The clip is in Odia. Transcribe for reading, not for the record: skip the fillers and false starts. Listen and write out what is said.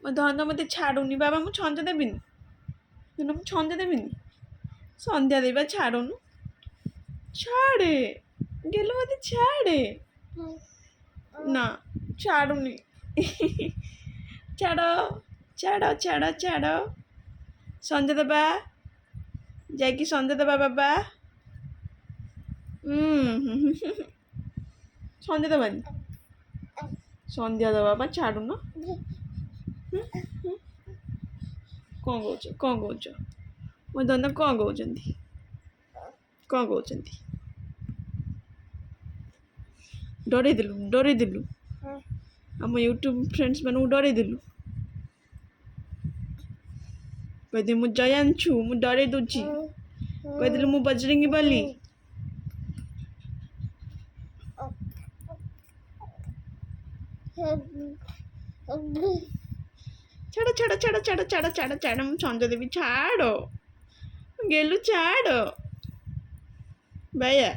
ଧନ ମୋତେ ଛାଡ଼ୁନି ବାବା, ମୁଁ ଛଞ୍ଜ ଦେବିନି। ଧନ ମୁଁ ଛଞ୍ଜ ଦେବିନି, ସନ୍ଧ୍ୟା ଦେବା ଛାଡ଼ୁନୁ, ଛାଡ଼େ ଗେଲୁ ମୋତେ ଛାଡ଼େ। ନା ଛାଡ଼ୁନି। ଛାଡ଼ ଛାଡ଼ ଛାଡ଼ ଛାଡ଼, ସନ୍ଧ୍ୟା ଦେବା, ଯାଇକି ସନ୍ଧ୍ୟା ଦେବା ବାବା। ସନ୍ଧ୍ୟା ଦେବାନି, ସନ୍ଧ୍ୟା ଦେବା ବା ଛାଡ଼ୁନ। କ'ଣ କହୁଛ, କ'ଣ କହୁଛ? ମୋ ଧନ କ'ଣ କହୁଛନ୍ତି, କ'ଣ କହୁଛନ୍ତି? ଡରେଇଦେଲୁ, ଡରେଇଦେଲୁ ଆମ ୟୁଟ୍ୟୁବ୍ ଫ୍ରେଣ୍ଡସ୍ ମାନଙ୍କୁ ଡରେଇଦେଲୁ। କହିଦେଲି ମୁଁ ଜୟାଂଶୁ, ମୁଁ ଡରେଇ ଦଉଛି। କହିଦେଲି ମୁଁ ବଜରଙ୍ଗୀ ବୋଲି। ଛାଡ଼ ଛାଡ଼ ଛାଡ଼ ଛାଡ଼ ଛାଡ଼ ଛାଡ଼ ଛାଡ଼, ମୁଁ ଛଞ୍ଜ ଦେବି, ଛାଡ଼ ଗେଲୁ ଛାଡ଼ ବାୟା।